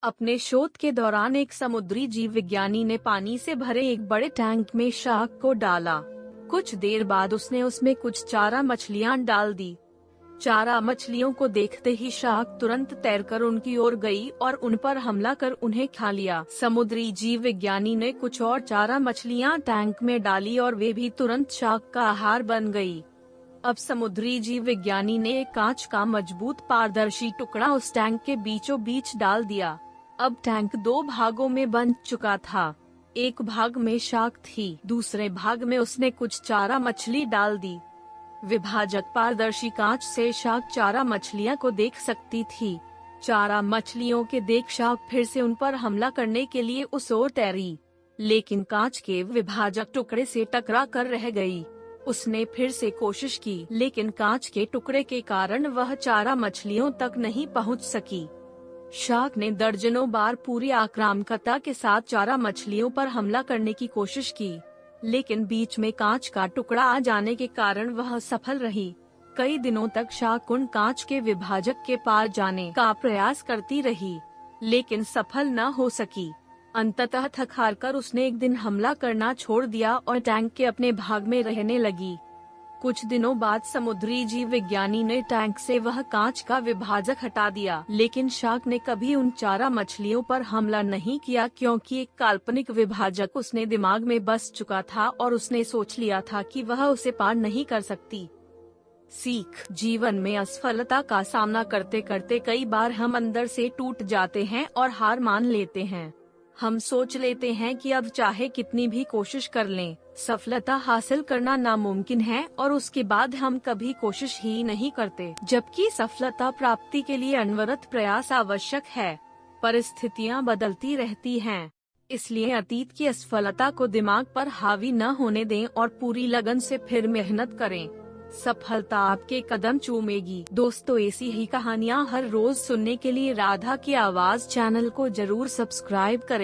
अपने शोध के दौरान एक समुद्री जीव विज्ञानी ने पानी से भरे एक बड़े टैंक में शार्क को डाला। कुछ देर बाद उसने उसमें कुछ चारा मछलियां डाल दी। चारा मछलियों को देखते ही शार्क तुरंत तैरकर उनकी ओर गई और उन पर हमला कर उन्हें खा लिया। समुद्री जीव विज्ञानी ने कुछ और चारा मछलियां टैंक में डाली और वे भी तुरंत शार्क का आहार बन गई। अब समुद्री जीव विज्ञानी ने एक कांच का मजबूत पारदर्शी टुकड़ा उस टैंक के बीचों बीच डाल दिया। अब टैंक दो भागों में बंट चुका था। एक भाग में शार्क थी, दूसरे भाग में उसने कुछ चारा मछली डाल दी। विभाजक पारदर्शी कांच से शार्क चारा मछलियां को देख सकती थी। चारा मछलियों के देख शार्क फिर से उन पर हमला करने के लिए उस ओर तैरी, लेकिन कांच के विभाजक टुकड़े से टकरा कर रह गई। उसने फिर से कोशिश की, लेकिन कांच के टुकड़े के कारण वह चारा मछलियों तक नहीं पहुंच सकी। शार्क ने दर्जनों बार पूरी आक्रामकता के साथ चारा मछलियों पर हमला करने की कोशिश की, लेकिन बीच में कांच का टुकड़ा आ जाने के कारण वह सफल रही। कई दिनों तक शार्क उन कांच के विभाजक के पार जाने का प्रयास करती रही, लेकिन सफल न हो सकी। अंततः थक हार कर उसने एक दिन हमला करना छोड़ दिया और टैंक के अपने भाग में रहने लगी। कुछ दिनों बाद समुद्री जीव विज्ञानी ने टैंक से वह कांच का विभाजक हटा दिया, लेकिन शार्क ने कभी उन चारा मछलियों पर हमला नहीं किया, क्योंकि एक काल्पनिक विभाजक उसने दिमाग में बस चुका था और उसने सोच लिया था कि वह उसे पार नहीं कर सकती। सीख: जीवन में असफलता का सामना करते करते कई बार हम अंदर से टूट जाते हैं और हार मान लेते हैं। हम सोच लेते हैं कि अब चाहे कितनी भी कोशिश कर लें, सफलता हासिल करना नामुमकिन है, और उसके बाद हम कभी कोशिश ही नहीं करते, जबकि सफलता प्राप्ति के लिए अनवरत प्रयास आवश्यक है। परिस्थितियां बदलती रहती हैं, इसलिए अतीत की असफलता को दिमाग पर हावी न होने दें और पूरी लगन से फिर मेहनत करें। सफलता आपके कदम चूमेगी। दोस्तों, ऐसी ही कहानियाँ हर रोज सुनने के लिए राधा की आवाज चैनल को जरूर सब्सक्राइब करें।